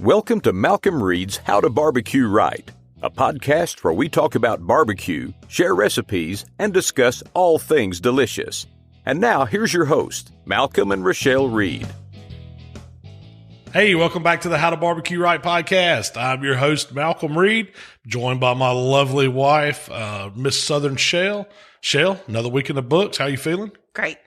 Welcome to Malcom Reed's How to Barbecue Right, a podcast where we talk about barbecue, share recipes, and discuss all things delicious. And now, here's your host, Malcom and Rachelle Reed. Hey, welcome back to the How to Barbecue Right Podcast. I'm your host, Malcom Reed, joined by my lovely wife, Miss Southern Shell. Shell, another week in the books. How you feeling? Great.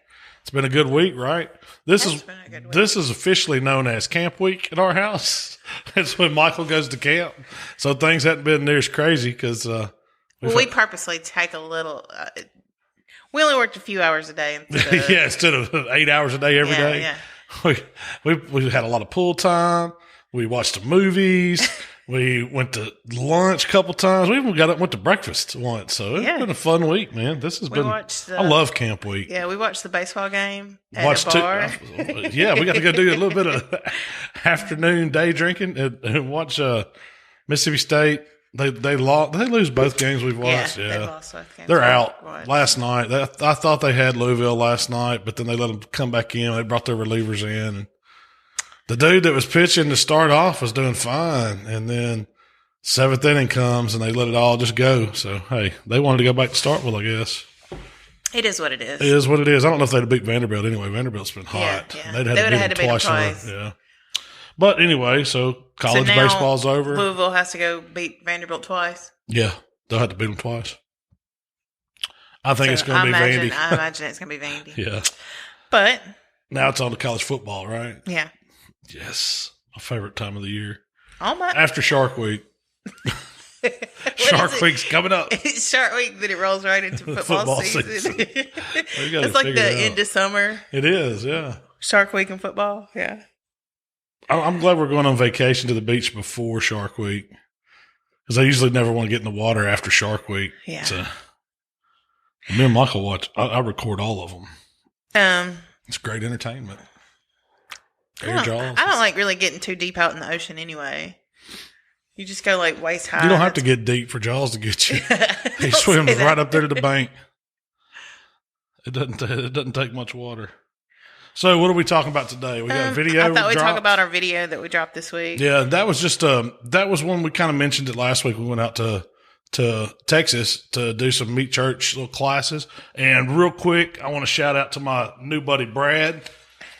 It's been a good week, right? This been a good week. This is officially known as Camp Week at our house. It's when Michael goes to camp. So things haven't been near as crazy because we purposely take a little. We only worked a few hours a day. Instead of 8 hours a day every day. Yeah. We had a lot of pool time. We watched the movies. We went to lunch a couple times. We even went to breakfast once. So it's been a fun week, man. This has been. I love Camp Week. Yeah, we watched the baseball game at a bar. We got to go do a little bit of afternoon day drinking and watch Mississippi State. They lose both games we've watched. Yeah, they lost both games. They're out last night. I thought they had Louisville last night, but then they let them come back in. They brought their relievers in. And the dude that was pitching to start off was doing fine. And then seventh inning comes and they let it all just go. So, hey, they wanted to go back to Starkville, I guess. It is what it is. It is what it is. I don't know if they'd have beat Vanderbilt anyway. Vanderbilt's been hot. Yeah. They'd had to beat them twice. Yeah. But anyway, so college baseball's over. Louisville has to go beat Vanderbilt twice. Yeah, they'll have to beat them twice. I think it's going to be Vandy. I imagine it's going to be Vandy. Yeah. But now it's on to college football, right? Yeah. Yes. My favorite time of the year. After Shark Week. Shark Week's coming up. It's Shark Week, then it rolls right into football season. It's like the end of summer. It is, yeah. Shark Week and football, yeah. I'm glad we're going on vacation to the beach before Shark Week because I usually never want to get in the water after Shark Week. Yeah. So, me and Michael watch. I record all of them. It's great entertainment. I don't like really getting too deep out in the ocean anyway. You just go like waist high. You don't have to get deep for Jaws to get you. He swims right up there to the bank. It doesn't take much water. So what are we talking about today? We got a video. I thought we'd talk about our video that we dropped this week. Yeah, that was just that was one we kind of mentioned it last week. We went out to Texas to do some meat church little classes. And real quick, I want to shout out to my new buddy Brad.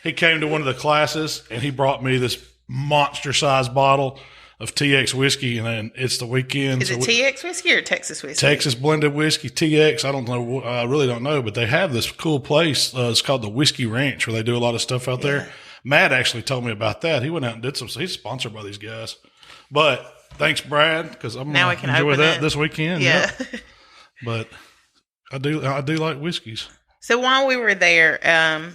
He came to one of the classes and he brought me this monster size bottle of TX whiskey, and then it's the weekend. Is it TX whiskey or Texas whiskey? Texas blended whiskey, TX. I don't know. I really don't know, but they have this cool place. It's called the Whiskey Ranch, where they do a lot of stuff out there. Matt actually told me about that. He went out and did some. He's sponsored by these guys. But thanks, Brad, because I'm going to enjoy that this weekend. Yeah. But I do like whiskeys. So while we were there,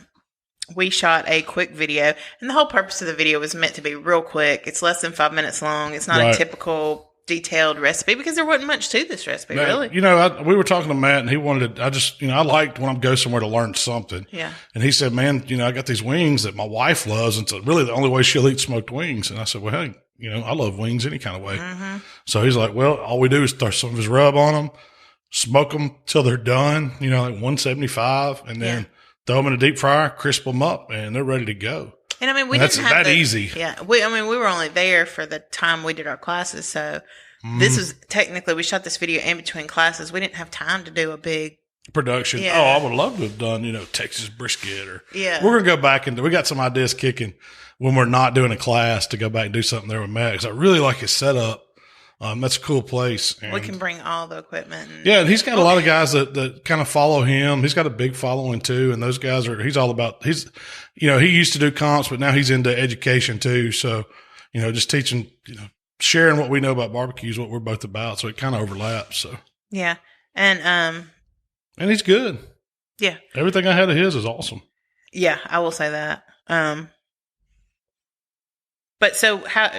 we shot a quick video, and the whole purpose of the video was meant to be real quick. It's less than 5 minutes long. It's not a typical detailed recipe because there wasn't much to this recipe, really. We were talking to Matt, and he wanted I liked when I go somewhere to learn something. Yeah. And he said, man, I got these wings that my wife loves, and it's really the only way she'll eat smoked wings. And I said, well, hey, I love wings any kind of way. Mm-hmm. So he's like, well, all we do is throw some of his rub on them, smoke them till they're done, like 175, and then throw them in a deep fryer, crisp them up, and they're ready to go. And we didn't have that easy. Yeah. We were only there for the time we did our classes. So this was technically, we shot this video in between classes. We didn't have time to do a big production. Yeah. Oh, I would love to have done, Texas brisket or we're going to go back and we got some ideas kicking when we're not doing a class to go back and do something there with Matt. Cause I really like his setup. That's a cool place. And we can bring all the equipment. And he's got a lot of guys that kind of follow him. He's got a big following too. And those guys he's all about, he used to do comps, but now he's into education too. So, just teaching, sharing what we know about barbecue is what we're both about. So it kind of overlaps. So, yeah. And he's good. Yeah. Everything I had of his is awesome. Yeah. I will say that. But so how,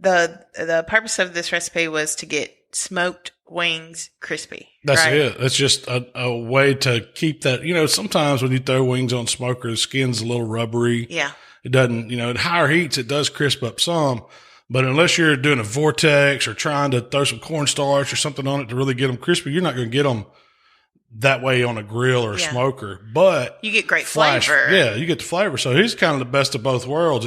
the purpose of this recipe was to get smoked wings crispy. That's it. It's just a way to keep that. Sometimes when you throw wings on smoker, the skin's a little rubbery. Yeah. It doesn't, at higher heats, it does crisp up some. But unless you're doing a vortex or trying to throw some cornstarch or something on it to really get them crispy, you're not going to get them that way on a grill or a smoker. But you get great flavor. Yeah, you get the flavor. So he's kind of the best of both worlds.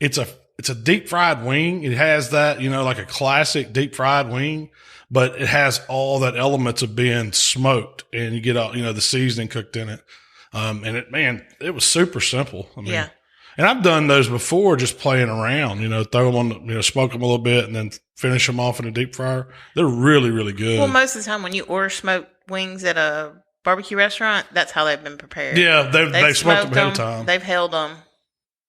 It's it's a deep fried wing. It has that, like a classic deep fried wing, but it has all that elements of being smoked, and you get all, the seasoning cooked in it. And it was super simple. I mean, and I've done those before, just playing around, throw them on, smoke them a little bit and then finish them off in a deep fryer. They're really, really good. Well, most of the time when you order smoked wings at a barbecue restaurant, that's how they've been prepared. Yeah. They've smoked them ahead of time. They've held them.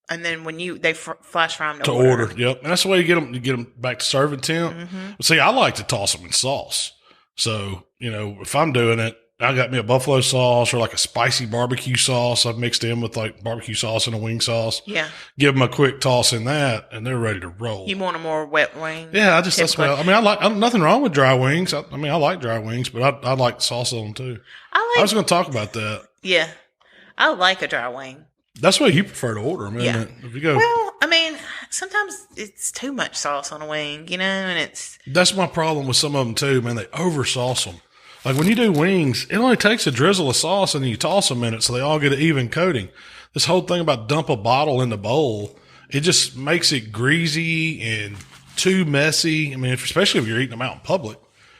And then when they flash fry them to order. Yep. And that's the way you get them. You get them back to serving temp. Mm-hmm. But see, I like to toss them in sauce. So, if I'm doing it, I got me a buffalo sauce or like a spicy barbecue sauce. I've mixed in with like barbecue sauce and a wing sauce. Yeah. Give them a quick toss in that, and they're ready to roll. You want a more wet wing? Yeah, that's what I'm nothing wrong with dry wings. I like dry wings, but I like sauce on them too. I was going to talk about that. Yeah. I like a dry wing. That's what you prefer to order them, isn't it? If you go, well, sometimes it's too much sauce on a wing, and it's... That's my problem with some of them too, man. They over sauce them. Like when you do wings, it only takes a drizzle of sauce and you toss them in it so they all get an even coating. This whole thing about dump a bottle in the bowl, it just makes it greasy and too messy. Especially if you're eating them out in public.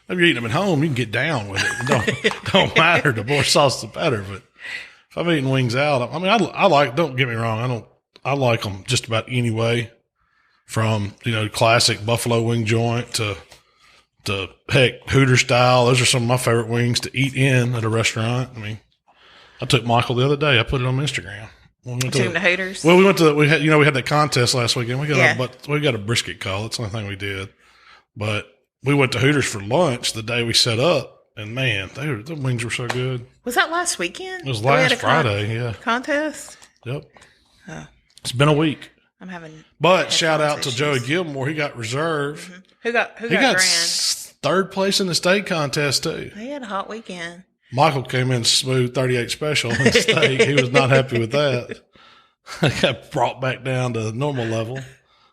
If you're eating them at home, you can get down with it. Don't matter. The more sauce, the better. But if I'm eating wings out, I like, don't get me wrong, I like them just about any way, from, classic buffalo wing joint to heck, Hooter style. Those are some of my favorite wings to eat in at a restaurant. I took Michael the other day. I put it on Instagram. We took him to Hooters? Well, we went to, we had that contest last weekend. We got a brisket call. That's the only thing we did. But we went to Hooters for lunch the day we set up. And man, the wings were so good. Was that last weekend? It was last Friday, yeah. Contest? Yep. Oh. It's been a week. I'm having. But shout out to Joey Gilmore. He got reserve. Mm-hmm. Who got grand? Third place in the steak contest too. He had a hot weekend. Michael came in smooth 38 special in steak. He was not happy with that. He got brought back down to the normal level.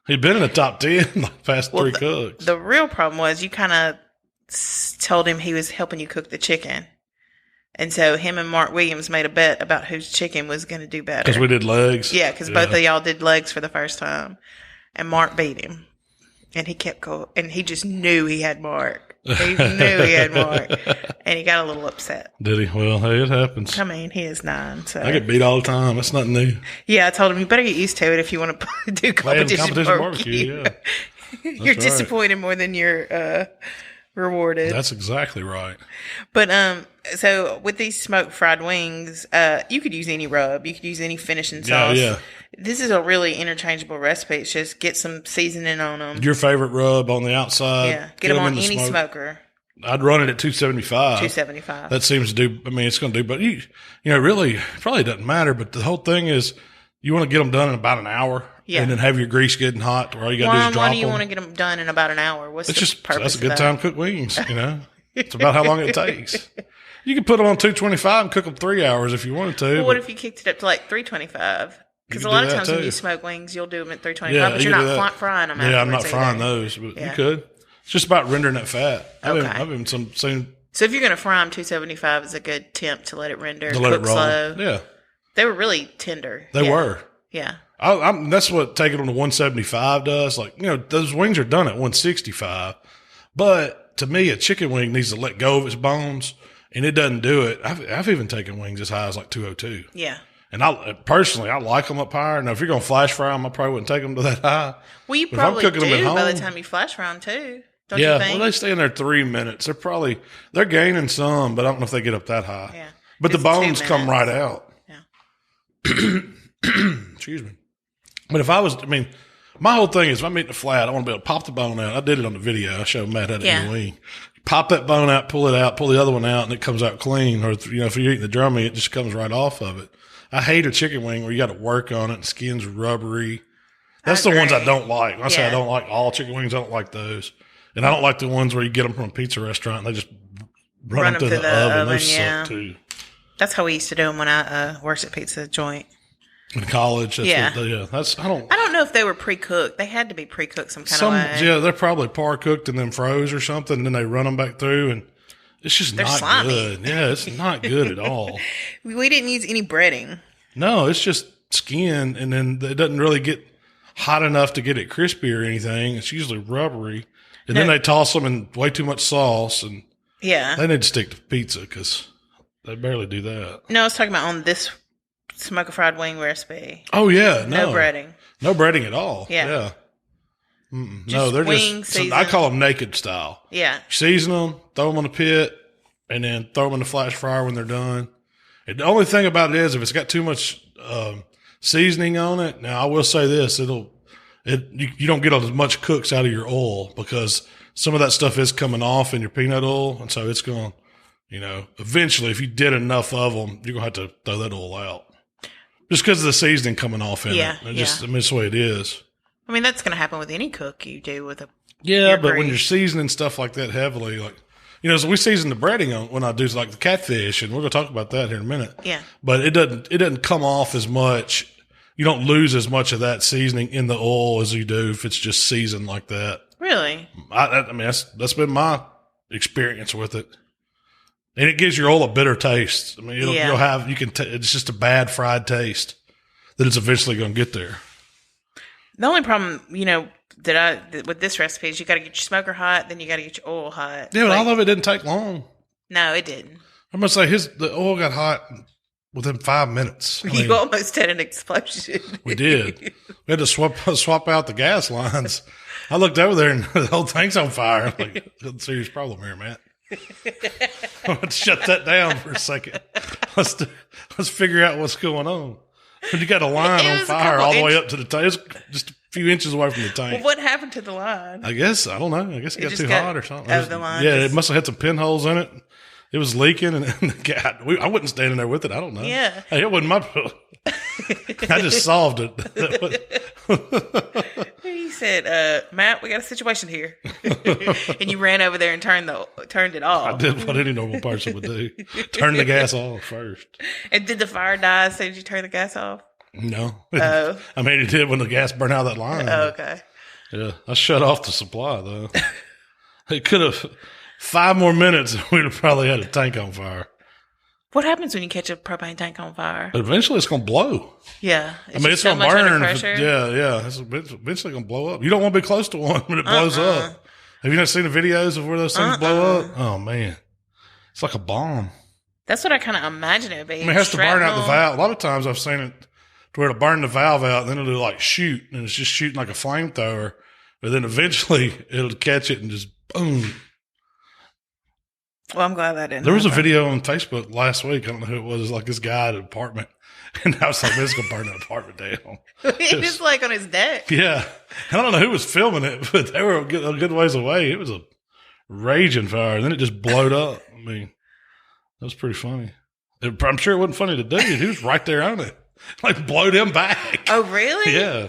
He'd been in the top 10 the past three cooks. The real problem was you kind of told him he was helping you cook the chicken. And so him and Mark Williams made a bet about whose chicken was going to do better. Because we did legs. Yeah, because both of y'all did legs for the first time. And Mark beat him. And he kept going. And he just knew he had Mark. He knew he had Mark. And he got a little upset. Did he? Well, hey, it happens. He is 9. So I get beat all the time. That's nothing new. Yeah, I told him, you better get used to it if you want to do competition barbecue. Yeah. You're disappointed more than you're rewarded. That's exactly right. But so with these smoked fried wings, you could use any rub, you could use any finishing sauce. Yeah. This is a really interchangeable recipe. It's just get some seasoning on them. Your favorite rub on the outside. Yeah, get them on any smoker. I'd run it at 275. 275. That seems to do. It's going to do. But you really probably doesn't matter. But the whole thing is, you want to get them done in about an hour. Yeah. And then have your grease getting hot. Or all you got to do is drop them. Why do you want to get them done in about an hour? What's the purpose? That's a good time to cook wings. It's about how long it takes. You can put them on 225 and cook them 3 hours if you wanted to. Well, what if you kicked it up to like 325? Because a lot of times when you smoke wings, you'll do them at 325, but you're not frying them. Yeah, I'm not frying those, but you could. It's just about rendering that fat. Okay. I've been seen. So if you're going to fry them, 275 is a good temp to let it render. To let it roll. Slow. Yeah. They were really tender. They were. Yeah. That's what taking them to 175 does. Like, those wings are done at 165. But to me, a chicken wing needs to let go of its bones, and it doesn't do it. I've even taken wings as high as like 202. Yeah. And I like them up higher. Now, if you're going to flash fry them, I probably wouldn't take them to that high. Well, you probably do by the time you flash fry them too. Don't you think? Well, they stay in there 3 minutes. They're gaining some, but I don't know if they get up that high. Yeah. But the bones come right out. Yeah. Excuse me. But if I was, my whole thing is if I'm eating a flat, I want to be able to pop the bone out. I did it on the video. I showed Matt how to eat a wing. Pop that bone out, pull it out, pull the other one out, and it comes out clean. Or, if you're eating the drum meat, it just comes right off of it. I hate a chicken wing where you got to work on it and skin's rubbery. That's the ones I don't like. When I say I don't like all chicken wings, I don't like those. And I don't like the ones where you get them from a pizza restaurant and they just run them through the oven. Those suck too. That's how we used to do them when I worked at Pizza Joint. In college, I don't know if they were pre-cooked. They had to be pre-cooked some kind of way. Yeah, they're probably par cooked and then froze or something. And then they run them back through, and it's just not slimy. Good. Yeah, it's not good at all. We didn't use any breading. No, it's just skin, and then it doesn't really get hot enough to get it crispy or anything. It's usually rubbery. And then they toss them in way too much sauce. And they need to stick to pizza because they barely do that. No, I was talking about on this Smokafried Wing recipe. Oh, yeah. No breading. No breading at all. Yeah. No, they're just, I call them naked style. Yeah. Season them, throw them on the pit, and then throw them in the flash fryer when they're done. And the only thing about it is if it's got too much seasoning on it, now I will say this, you don't get as much cooks out of your oil because some of that stuff is coming off in your peanut oil. And so it's going, eventually if you did enough of them, you're going to have to throw that oil out. Just because of the seasoning coming off in it. It's the way it is. I mean, that's going to happen with any cook you do with a. Yeah, but when you're seasoning stuff like that heavily, like, so we season the breading when I do like the catfish, and we're going to talk about that here in a minute. Yeah. But it doesn't come off as much. You don't lose as much of that seasoning in the oil as you do if it's just seasoned like that. Really? I mean, that's been my experience with it. And it gives your oil a bitter taste. I mean, you'll have, it's just a bad fried taste that it's eventually going to get there. The only problem, with this recipe is you got to get your smoker hot, then you got to get your oil hot. Yeah, but all of it didn't take long. No, it didn't. I must say the oil got hot within 5 minutes. You almost had an explosion. We did. We had to swap out the gas lines. I looked over there and the whole thing's on fire. I'm like, there's a serious problem here, Matt. Let's shut that down for a second. Let's figure out what's going on. But you got a line on fire all the way up to the tank. It's just a few inches away from the tank. Well, what happened to the line? I don't know. I guess it got too hot or something. Out of the line. Yeah, it must have had some pinholes in it. It was leaking, and I wasn't standing there with it. I don't know. Yeah. Hey, it wasn't my fault. I just solved it. He said, Matt, we got a situation here. And you ran over there and turned it off. I did what any normal person would do. Turn the gas off first. And did the fire die as soon as you turned the gas off? No. Oh. I mean, it did when the gas burned out of that line. Oh, okay. Yeah. I shut off the supply, though. It could have 5 more minutes and we'd have probably had a tank on fire. What happens when you catch a propane tank on fire? Eventually, it's going to blow. Yeah. It's going to burn. Yeah. It's eventually going to blow up. You don't want to be close to one when it blows up. Have you not seen the videos of where those things blow up? Oh, man. It's like a bomb. That's what I kind of imagine it being. I mean, it has to burn out the valve. A lot of times I've seen it to where it'll burn the valve out, and then it'll like shoot, and it's just shooting like a flamethrower. But then eventually it'll catch it and just boom. Well, I'm glad that didn't. There was a video on Facebook last week. I don't know who it was. It was like this guy at an apartment. And I was like, this is going to burn the apartment down. He was like on his deck. Yeah. And I don't know who was filming it, but they were a good ways away. It was a raging fire. And then it just blowed up. I mean, that was pretty funny. I'm sure it wasn't funny to dude. He was right there on it. Like, blowed him back. Oh, really? Yeah.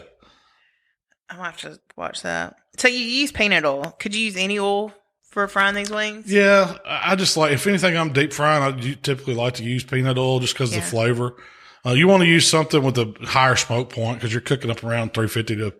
I'm going to have to watch that. So you use peanut oil. Could you use any oil for frying these wings? Yeah. I just like, if anything I'm deep frying, I typically like to use peanut oil just because of the flavor. You want to use something with a higher smoke point because you're cooking up around 350 to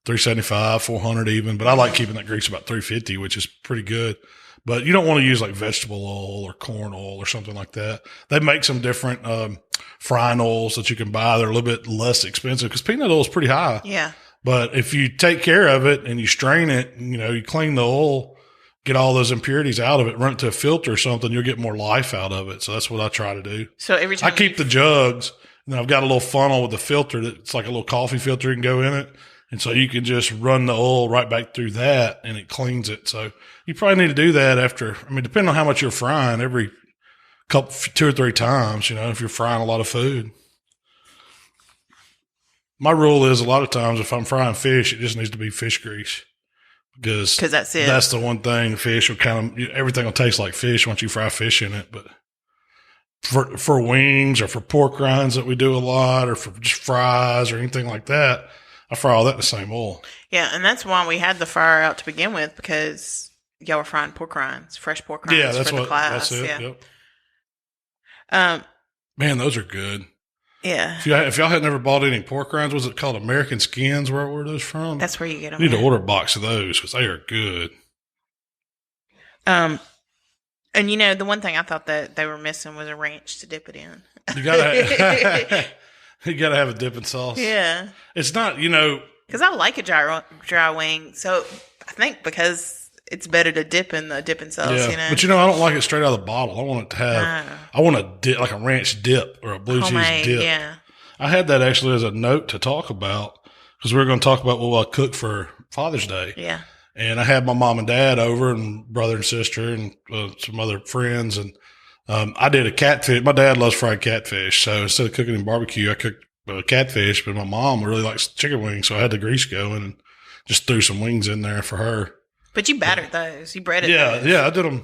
375, 400 even. But I like keeping that grease about 350, which is pretty good. But you don't want to use like vegetable oil or corn oil or something like that. They make some different frying oils that you can buy. They're a little bit less expensive because peanut oil is pretty high. Yeah. But if you take care of it and you strain it, you clean the oil, get all those impurities out of it, run it to a filter or something, you'll get more life out of it. So that's what I try to do. So every time I keep the jugs, and then I've got a little funnel with a filter that's like a little coffee filter you can go in it. And so you can just run the oil right back through that and it cleans it. So you probably need to do that depending on how much you're frying, every 2 or 3 times, if you're frying a lot of food. My rule is a lot of times if I'm frying fish, it just needs to be fish grease. Because that's it. That's the one thing. Fish will everything will taste like fish once you fry fish in it. But for wings or for pork rinds that we do a lot, or for just fries or anything like that, I fry all that in the same oil. Yeah, and that's why we had the fryer out to begin with, because y'all were frying pork rinds, fresh pork rinds. Yeah, that's for the class. That's it. Yeah. Yep. Man, those are good. Yeah. If y'all had never bought any pork rinds, was it called American Skins? Where were those from? That's where you get them. You need to order a box of those because they are good. And the one thing I thought that they were missing was a ranch to dip it in. You gotta have a dipping sauce. Yeah. It's not, Because I like a dry wing. So I think because it's better to dip in the dipping sauce, you know. But I don't like it straight out of the bottle. I want it to have, I want a dip, like a ranch dip or a blue cheese dip. Yeah. I had that actually as a note to talk about because we were going to talk about what I cooked for Father's Day. Yeah. And I had my mom and dad over and brother and sister and some other friends. And I did a catfish. My dad loves fried catfish. So instead of cooking in barbecue, I cooked catfish. But my mom really likes chicken wings. So I had the grease going and just threw some wings in there for her. But you battered those. You breaded those. Yeah, I did them.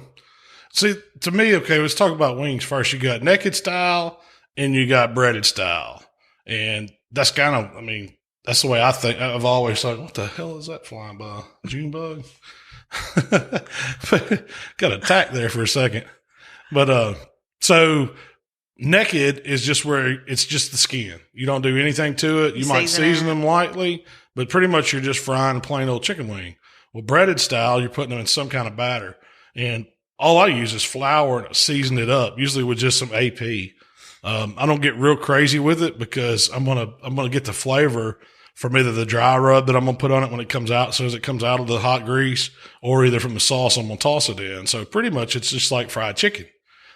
See, to me, okay, let's talk about wings first. You got naked style and you got breaded style. And that's kind of, that's the way I think. I've always thought, what the hell is that flying by? June bug? Got attacked there for a second. But, so naked is just where it's just the skin. You don't do anything to it. You might season them lightly, but pretty much you're just frying a plain old chicken wing. Well, breaded style, you're putting them in some kind of batter. And all I use is flour and season it up, usually with just some AP. I don't get real crazy with it because I'm gonna get the flavor from either the dry rub that I'm gonna put on it when it comes out, as soon as it comes out of the hot grease, or either from the sauce I'm gonna toss it in. So pretty much it's just like fried chicken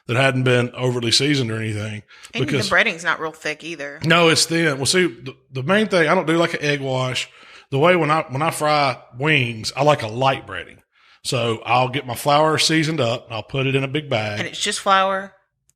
that hadn't been overly seasoned or anything. And the breading's not real thick either. No, it's thin. Well, see, the main thing, I don't do like an egg wash. The way when I fry wings, I like a light breading. So I'll get my flour seasoned up and I'll put it in a big bag. And it's just flour?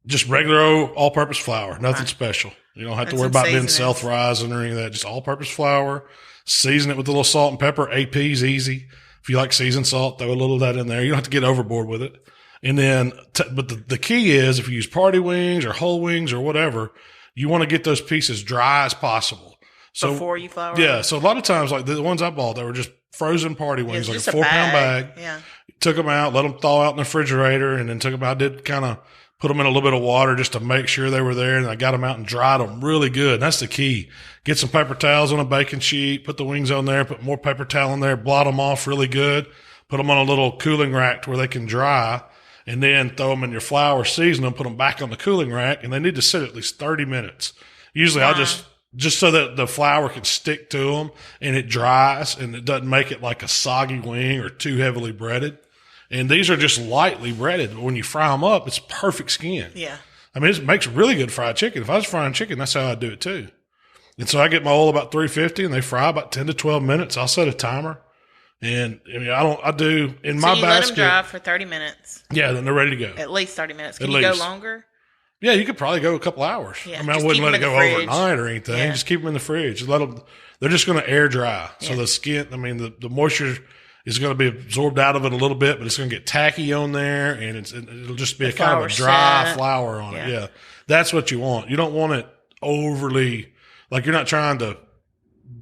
Just regular all-purpose flour, nothing special. You don't have to worry about being self-rising or any of that. Just all-purpose flour. Season it with a little salt and pepper. AP's easy. If you like seasoned salt, throw a little of that in there. You don't have to get overboard with it. And then, but the key is if you use party wings or whole wings or whatever, you want to get those pieces dry as possible. So before you flour? Yeah. So a lot of times, like the ones I bought, they were just frozen party wings, like a 4-pound bag. Yeah. Took them out, let them thaw out in the refrigerator, and then took them out. I did kind of put them in a little bit of water just to make sure they were there. And I got them out and dried them really good. And that's the key. Get some paper towels on a baking sheet, put the wings on there, put more paper towel in there, blot them off really good, put them on a little cooling rack to where they can dry, and then throw them in your flour, season them, put them back on the cooling rack, and they need to sit at least 30 minutes. Usually I'll just so that the flour can stick to them and it dries and it doesn't make it like a soggy wing or too heavily breaded. And these are just lightly breaded, but when you fry them up, it's perfect skin. Yeah. It makes really good fried chicken. If I was frying chicken, that's how I do it too. And so I get my oil about 350 and they fry about 10 to 12 minutes. I'll set a timer. And I do in my basket. Let them dry for 30 minutes. Yeah, then they're ready to go. At least 30 minutes. Can you go longer? Yeah, you could probably go a couple hours. Yeah, I wouldn't let it go overnight or anything. Yeah. Just keep them in the fridge. Just let them. They're just going to air dry. So the skin, the moisture is going to be absorbed out of it a little bit, but it's going to get tacky on there, and it'll just be a kind of a dry flour on it. Yeah, that's what you want. You don't want it overly, like you're not trying to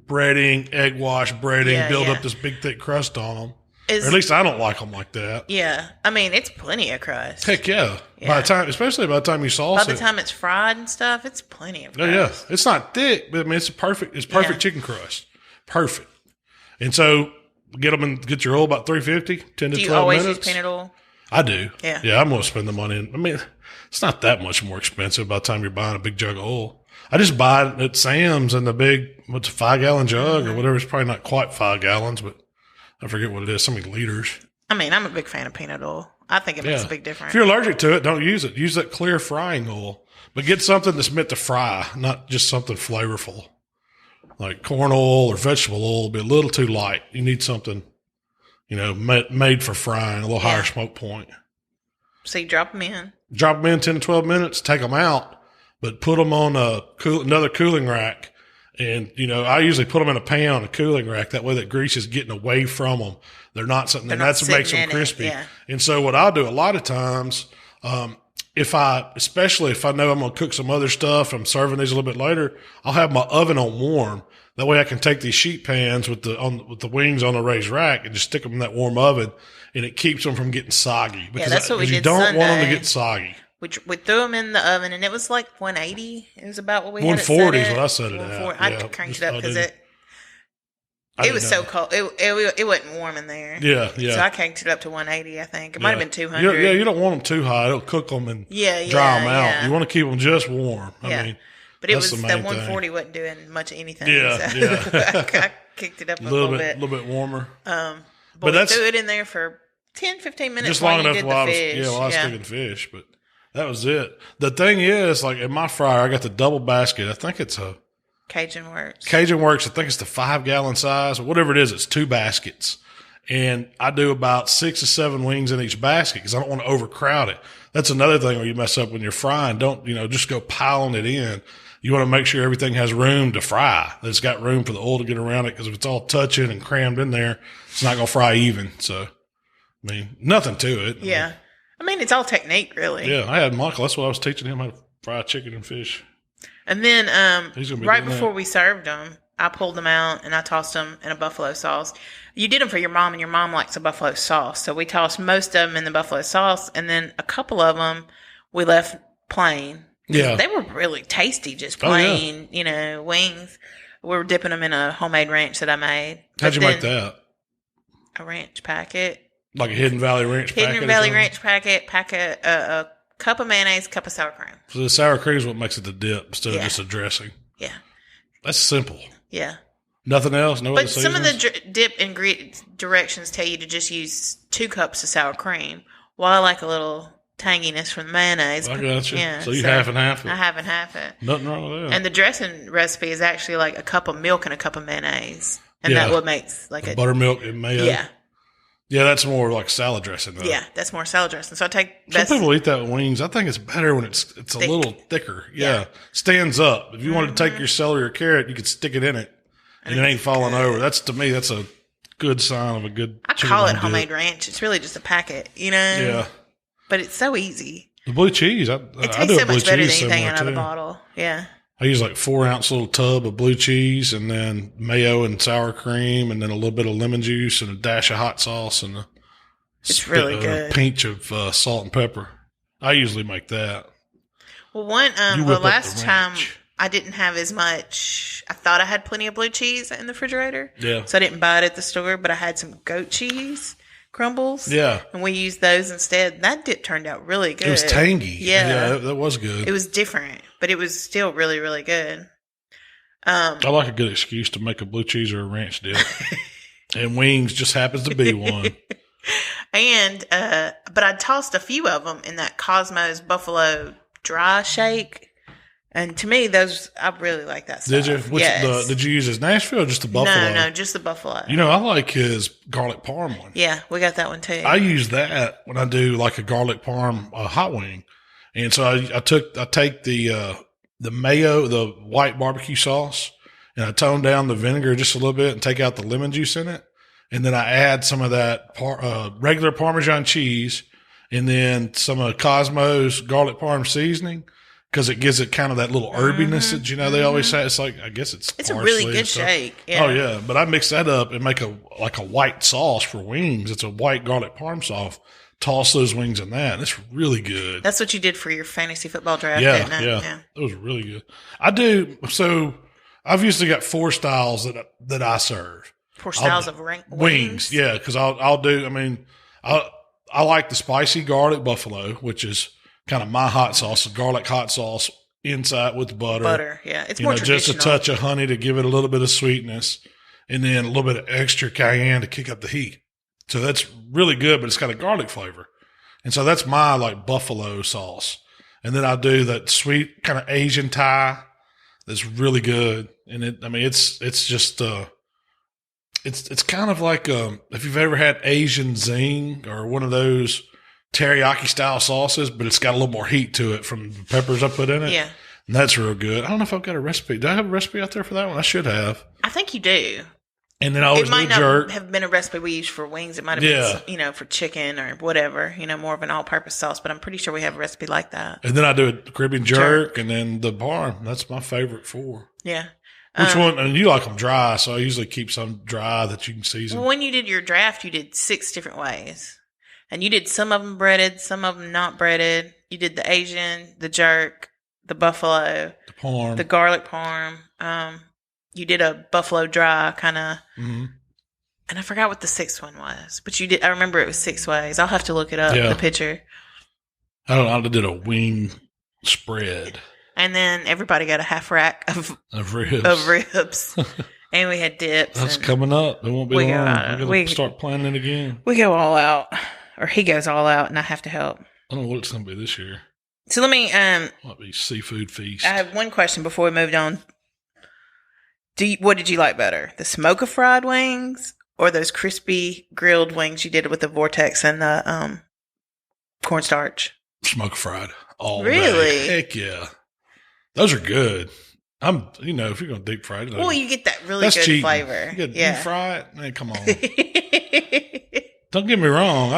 breading, egg wash breading, build up this big thick crust on them. Or at least I don't like them like that. Yeah. It's plenty of crust. Heck yeah. Especially by the time you sauce it. By the time it's fried and stuff, it's plenty of crust. Yeah. It's not thick, but it's perfect chicken crust. Perfect. And so get them and get your oil about 350, 10 to 12 minutes. Do you always use peanut oil? I do. Yeah. Yeah, I'm going to spend the money. It's not that much more expensive by the time you're buying a big jug of oil. I just buy it at Sam's in the big, 5-gallon jug or whatever. It's probably not quite 5 gallons, but I forget what it is, so many liters. I'm a big fan of peanut oil. I think it makes a big difference. If you're allergic to it, don't use it. Use that clear frying oil. But get something that's meant to fry, not just something flavorful. Like corn oil or vegetable oil will be a little too light. You need something, made for frying, a little higher smoke point. So you drop them in. Drop them in 10 to 12 minutes, take them out, but put them on another cooling rack. And, I usually put them in a pan on a cooling rack. That way that grease is getting away from them. They're not something, and that's what makes them crispy. Yeah. And so what I'll do a lot of times, especially if I know I'm going to cook some other stuff, I'm serving these a little bit later, I'll have my oven on warm. That way I can take these sheet pans with the wings on the raised rack and just stick them in that warm oven, and it keeps them from getting soggy. Because that's what we did you don't Sunday. want them to get soggy. We threw them in the oven, and it was like 180. It was about what we had 140 is what I set it at. I cranked it up because it was so cold. It wasn't warm in there. Yeah. So I cranked it up to 180, I think. It might have been 200. Yeah, you don't want them too high. It'll cook them and dry them out. Yeah. You want to keep them just warm. But it was that 140 wasn't doing much of anything. Yeah. Kicked it up a little bit. A little bit warmer. But we threw it in there for 10, 15 minutes just long enough while I was cooking fish. But that was it. The thing is, like in my fryer, I got the double basket. I think it's a Cajun Works. I think it's the 5-gallon size or whatever it is. It's 2 baskets. And I do about 6 or 7 wings in each basket because I don't want to overcrowd it. That's another thing where you mess up when you're frying. Don't, just go piling it in. You want to make sure everything has room to fry. That it's got room for the oil to get around it because if it's all touching and crammed in there, it's not going to fry even. So, nothing to it. Yeah. It's all technique, really. Yeah. I had Michael. That's what I was teaching him, how to fry chicken and fish. And then right before we served them, I pulled them out and I tossed them in a buffalo sauce. You did them for your mom, and your mom likes a buffalo sauce. So we tossed most of them in the buffalo sauce, and then a couple of them we left plain. Yeah. They were really tasty, just plain, wings. We were dipping them in a homemade ranch that I made. How'd you make that? A ranch packet. Like a Hidden Valley Ranch packet? Hidden Valley Ranch packet, a cup of mayonnaise, cup of sour cream. So the sour cream is what makes it the dip instead of just a dressing. Yeah. That's simple. Yeah. Nothing else? No other seasonings? Some of the dip ingredient directions tell you to just use 2 cups of sour cream. Well, I like a little tanginess from the mayonnaise. I got you. Yeah, so you half and half it. I half and half it. Nothing wrong with that. And the dressing recipe is actually like a cup of milk and a cup of mayonnaise. And that's what makes like a buttermilk and mayo. Yeah. Yeah, that's more like salad dressing though. Yeah, that's more salad dressing. So I take some people eat that with wings. I think it's better when it's a little thicker. Yeah. Stands up. If you wanted to take your celery or carrot, you could stick it in it and it ain't falling over. To me, that's a good sign of a good I call it homemade ranch. It's really just a packet, Yeah. But it's so easy. The blue cheese. It tastes so much better than anything out of the bottle. Yeah. I use like 4-ounce little tub of blue cheese and then mayo and sour cream and then a little bit of lemon juice and a dash of hot sauce and it's really good. A pinch of salt and pepper. I usually make that. Well, the last time I didn't have as much. I thought I had plenty of blue cheese in the refrigerator. Yeah. So I didn't buy it at the store, but I had some goat cheese crumbles. Yeah. And we used those instead. That dip turned out really good. It was tangy. Yeah. Yeah, that was good. It was different, but it was still really, really good. I like a good excuse to make a blue cheese or a ranch dip. And wings just happens to be one. And, but I tossed a few of them in that Cosmo's Buffalo Dry Shake. And to me, I really like that stuff. Did you? Did you use his Nashville or just the Buffalo? No, just the Buffalo. I like his garlic parm one. Yeah, we got that one too. I use that when I do like a garlic parm hot wing. And so I take the mayo, the white barbecue sauce, and I tone down the vinegar just a little bit and take out the lemon juice in it. And then I add some of that regular Parmesan cheese and then some of Cosmo's garlic parm seasoning. Because it gives it kind of that little herbiness that, they always say. It's like, I guess it's a really good shake. Yeah. Oh, yeah. But I mix that up and make a white sauce for wings. It's a white garlic parm sauce. Toss those wings in that. And it's really good. That's what you did for your fantasy football draft, yeah, didn't it? Yeah. It was really good. I do. So I've usually got 4 styles that I serve. 4 styles of wings? Yeah. Because I'll do, I like the spicy garlic buffalo, which is kind of my hot sauce, a garlic hot sauce inside with butter. Butter, yeah. It's more traditional. Just a touch of honey to give it a little bit of sweetness and then a little bit of extra cayenne to kick up the heat. So that's really good, but it's got a garlic flavor. And so that's my like buffalo sauce. And then I do that sweet kind of Asian Thai that's really good. And it's just, it's kind of like, if you've ever had Asian zing or one of those teriyaki style sauces, but it's got a little more heat to it from the peppers I put in it. Yeah. And that's real good. I don't know if I've got a recipe. Do I have a recipe out there for that one? I should have. I think you do. And then I always do jerk. It might not have been a recipe we used for wings. It might have been, for chicken or whatever, more of an all-purpose sauce, but I'm pretty sure we have a recipe like that. And then I do a Caribbean jerk and then the parm. That's my favorite 4. Yeah. Which one? And you like them dry, so I usually keep some dry that you can season. Well, when you did your draft, you did 6 different ways. And you did some of them breaded, some of them not breaded. You did the Asian, the jerk, the buffalo, the parm, the garlic parm. You did a buffalo dry kind of, and I forgot what the 6th one was. But you did. I remember it was 6 ways. I'll have to look it up. The picture. I did a wing spread, and then everybody got a half rack of ribs. And we had dips. That's coming up. It won't be long. We're going to start planning it again. We go all out. Or he goes all out, and I have to help. I don't know what it's going to be this year. So let me... Might be seafood feast. I have one question before we moved on. What did you like better? The Smokafried wings or those crispy grilled wings you did with the vortex and the cornstarch? Smokafried. All really? Day. Heck yeah. Those are good. If you're going to deep fry it. Well, you get that really good cheating. Flavor. You deep fry it? Man, come on. Don't get me wrong.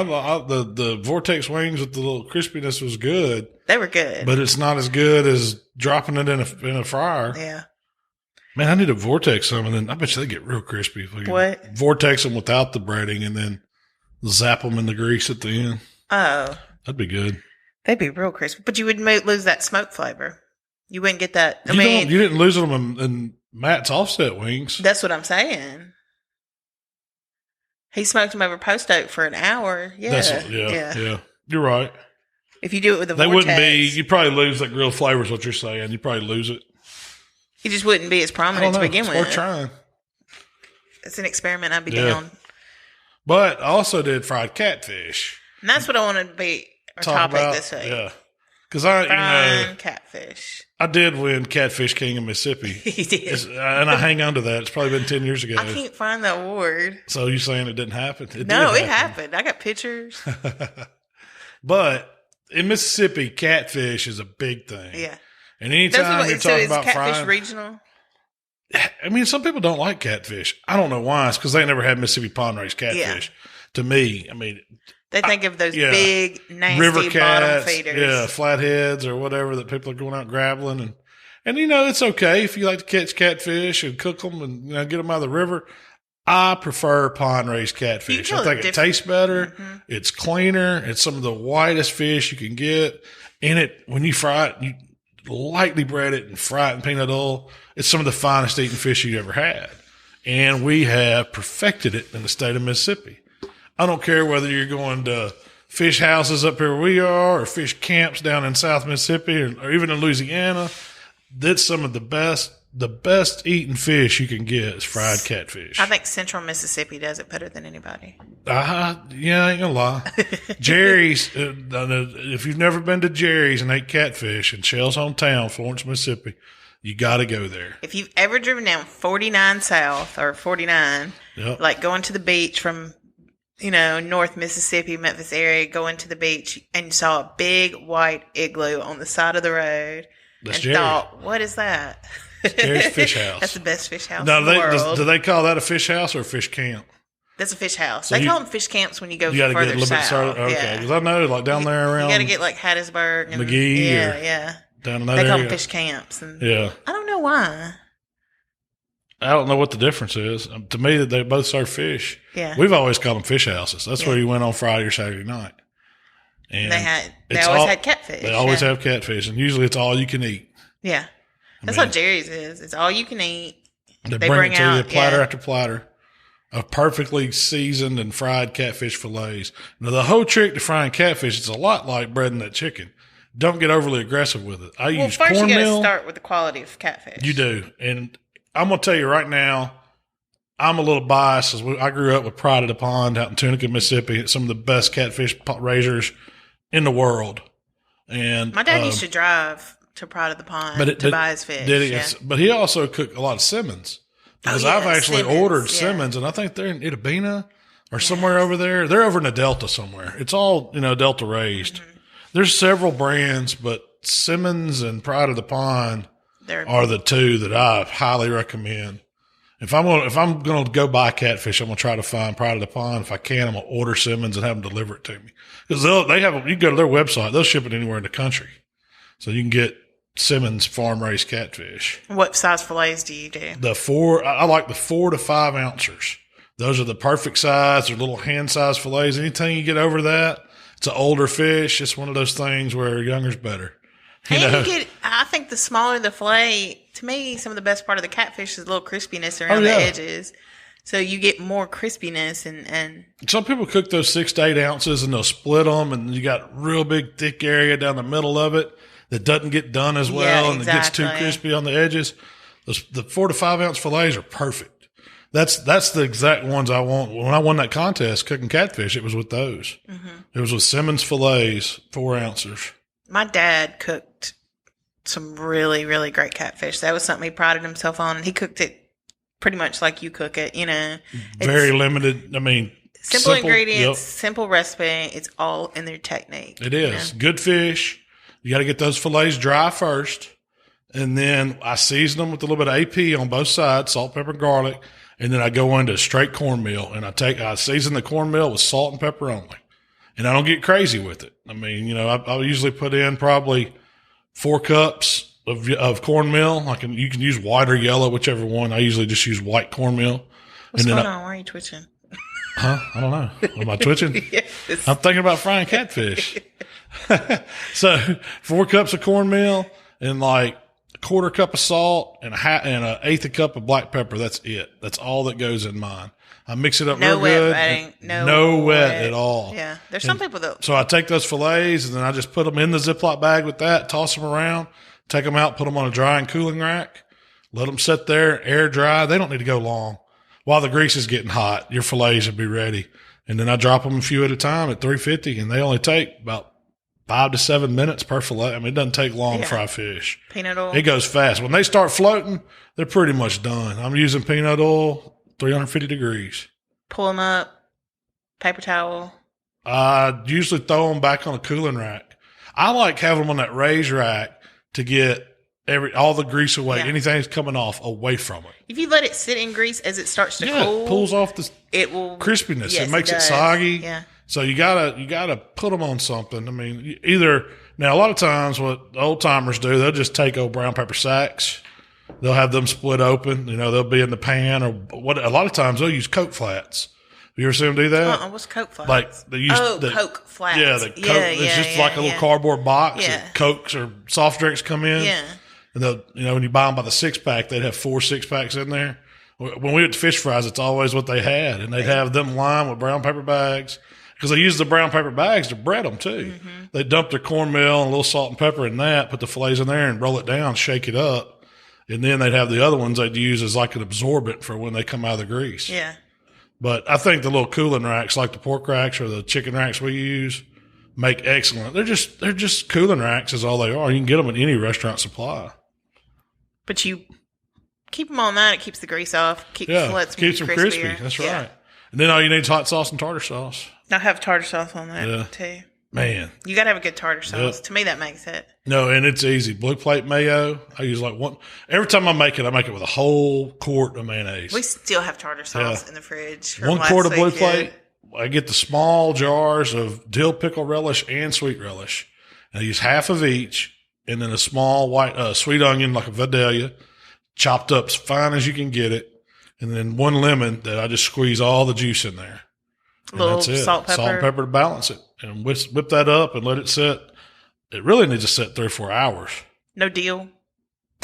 The vortex wings with the little crispiness was good. They were good. But it's not as good as dropping it in a fryer. Yeah. Man, I need to vortex some, and then I bet you they get real crispy. If what? Vortex them without the breading, and then zap them in the grease at the end. Oh. That'd be good. They'd be real crispy. But you would lose that smoke flavor. You wouldn't get that. You didn't lose them in Matt's offset wings. That's what I'm saying. He smoked them over post oak for an hour. Yeah. Yeah. You're right. If you do it with a they vortex. Wouldn't be. You'd probably lose that grilled flavor is what you're saying. You'd probably lose it. It just wouldn't be as prominent to begin with. Worth trying. It's an experiment. I'd be down. But I also did fried catfish. And that's what I wanted to be our topic this week. Yeah. Because fried catfish. I did win Catfish King of Mississippi. He did. And I hang on to that. It's probably been 10 years ago. I can't find the award. So you're saying it didn't happen? It happened. I got pictures. But in Mississippi, catfish is a big thing. Yeah. And anytime you're talking about catfish frying, regional? I mean, some people don't like catfish. I don't know why. It's because they never had Mississippi pond raised catfish. Yeah. To me, they think of those big, nasty river cats, bottom feeders. Yeah, flatheads or whatever that people are going out grappling. And it's okay if you like to catch catfish and cook them and get them out of the river. I prefer pond-raised catfish. I think it tastes better. Mm-hmm. It's cleaner. It's some of the whitest fish you can get. When you fry it, you lightly bread it and fry it in peanut oil. It's some of the finest eating fish you've ever had. And we have perfected it in the state of Mississippi. I don't care whether you're going to fish houses up here where we are or fish camps down in South Mississippi or even in Louisiana. That's some of the best eating fish you can get is fried catfish. I think Central Mississippi does it better than anybody. Yeah, I ain't gonna lie. Jerry's, if you've never been to Jerry's and ate catfish in Shell's hometown, Florence, Mississippi, you got to go there. If you've ever driven down 49 South or 49, like going to the beach from North Mississippi, Memphis area, going to the beach and you saw a big white igloo on the side of the road. That's and Jerry. Thought, what is that? Jerry's Fish House. That's the best fish house in the world. Do they call that a fish house or a fish camp? That's a fish house. They call them fish camps when you go further get a little south. Bit further. Okay, because I know like down there around. You got to get like Hattiesburg and McGee. Yeah. Down in that They call area. them fish camps. And yeah. I don't know why. I don't know what the difference is. To me, they both serve fish. Yeah. We've always called them fish houses. That's where you went on Friday or Saturday night. And they always had catfish. They always have catfish, and usually it's all you can eat. Yeah. That's what Jerry's is. It's all you can eat. They bring it to you platter after platter of perfectly seasoned and fried catfish fillets. Now, the whole trick to frying catfish is a lot like breading that chicken. Don't get overly aggressive with it. I use cornmeal. First you got to start with the quality of catfish. You do. And I'm going to tell you right now, I'm a little biased. I grew up with Pride of the Pond out in Tunica, Mississippi. It's some of the best catfish raisers in the world. And my dad used to drive to Pride of the Pond to buy his fish. Did he? Yeah. But he also cooked a lot of Simmons. Because I've actually ordered Simmons, and I think they're in Itabena or somewhere over there. They're over in the Delta somewhere. It's all, Delta raised. Mm-hmm. There's several brands, but Simmons and Pride of the Pond are the two that I highly recommend. If I'm going to go buy catfish, I'm going to try to find Pride of the Pond. If I can, I'm going to order Simmons and have them deliver it to me. Because you can go to their website. They'll ship it anywhere in the country. So you can get Simmons farm raised catfish. What size fillets do you do? I like the 4 to 5 ouncers. Those are the perfect size. They're little hand sized fillets. Anything you get over that, it's an older fish. It's one of those things where younger's better. I think the smaller the fillet, to me, some of the best part of the catfish is a little crispiness around the edges. So you get more crispiness and some people cook those 6 to 8 ounces and they'll split them, and you got real big thick area down the middle of it that doesn't get done as well, and it gets too crispy on the edges. The 4 to 5 ounce fillets are perfect. That's the exact ones I want. When I won that contest cooking catfish, it was with those. Mm-hmm. It was with Simmons fillets, 4 ounces. My dad cooked some really, really great catfish. That was something he prided himself on, and he cooked it pretty much like you cook it. Very limited. I mean, simple ingredients, simple recipe. It's all in their technique. It is good fish. You got to get those fillets dry first, and then I season them with a little bit of AP on both sides, salt, pepper, garlic, and then I go into straight cornmeal, and I season the cornmeal with salt and pepper only, and I don't get crazy with it. I mean, I'll usually put in probably 4 cups of cornmeal. You can use white or yellow, whichever one. I usually just use white cornmeal. What's going on? Why are you twitching? Huh? I don't know. Am I twitching? Yes. I'm thinking about frying catfish. So 4 cups of cornmeal and like a 1/4 cup of salt and an eighth a cup of black pepper. That's it. That's all that goes in mine. I mix it up real good. No wet at all. Yeah. There's some people that. So I take those fillets and then I just put them in the Ziploc bag with that, toss them around, take them out, put them on a dry and cooling rack, let them sit there, air dry. They don't need to go long. While the grease is getting hot, your fillets will be ready. And then I drop them a few at a time at 350, and they only take about 5 to 7 minutes per fillet. I mean, it doesn't take long to fry fish. Peanut oil. It goes fast. When they start floating, they're pretty much done. I'm using peanut oil, 350 degrees. Pull them up, paper towel. I usually throw them back on a cooling rack. I like having them on that raised rack to get all the grease away, anything that's coming off away from it. If you let it sit in grease as it starts to cool, it pulls off the crispiness. It makes it soggy. Yeah. So you gotta put them on something. I mean, now a lot of times what the old timers do, they'll just take old brown paper sacks. They'll have them split open. They'll be in the pan or what. A lot of times they'll use Coke flats. You ever see them do that? What's Coke flats? Like they use Coke flats. Yeah, the Coke. It's just like a little cardboard box that Cokes or soft drinks come in. Yeah. And when you buy them by the 6-pack, they'd have 4 6-packs in there. When we went to Fish Fries, it's always what they had. And they'd have them lined with brown paper bags because they use the brown paper bags to bread them too. Mm-hmm. They dump their cornmeal and a little salt and pepper in that, put the fillets in there and roll it down, shake it up. And then they'd have the other ones they'd use as like an absorbent for when they come out of the grease. Yeah. But I think the little cooling racks, like the pork racks or the chicken racks we use, make excellent. They're just cooling racks is all they are. You can get them at any restaurant supply. But you keep them on that. It keeps the grease off. Keeps them crispy. That's right. And then all you need is hot sauce and tartar sauce. I have tartar sauce on that too. Man. You got to have a good tartar sauce. Yep. To me, that makes it. No, and it's easy. Blue plate mayo. I use like one. Every time I make it with a whole quart of mayonnaise. We still have tartar sauce in the fridge. 1 quart of blue plate. I get the small jars of dill pickle relish and sweet relish. And I use half of each. And then a small white sweet onion, like a Vidalia, chopped up as fine as you can get it. And then 1 lemon that I just squeeze all the juice in there. And that's it. Salt and pepper to balance it. And whip that up and let it sit. It really needs to sit 3 or 4 hours. No dill?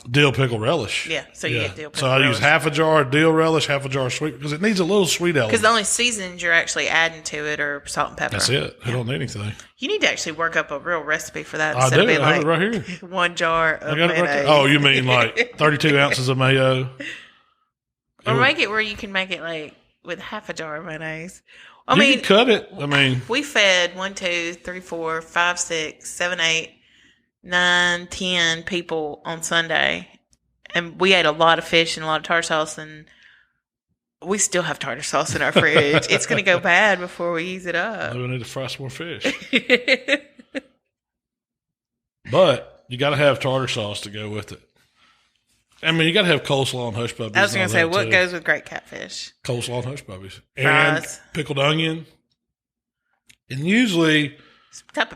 Dill pickle relish. Yeah, so you get dill pickle So I use half a jar of dill relish, half a jar of sweet, because it needs a little sweet element. Because the only seasonings you're actually adding to it are salt and pepper. That's it. I don't need anything. You need to actually work up a real recipe for that. I do. I have it right here. 1 jar of mayonnaise. Right there. Oh, you mean like 32 ounces of mayo? Or make it where you can make it like with half a jar of mayonnaise. You can cut it. I mean, we fed 1, 2, 3, 4, 5, 6, 7, 8, 9, 10 people on Sunday. And we ate a lot of fish and a lot of tartar sauce, and we still have tartar sauce in our fridge. It's going to go bad before we use it up. We need to fry some more fish. But you got to have tartar sauce to go with it. I mean, you got to have coleslaw and hush puppies. I was going to say, what goes with great catfish? Coleslaw and hush puppies. And pickled onion. And usually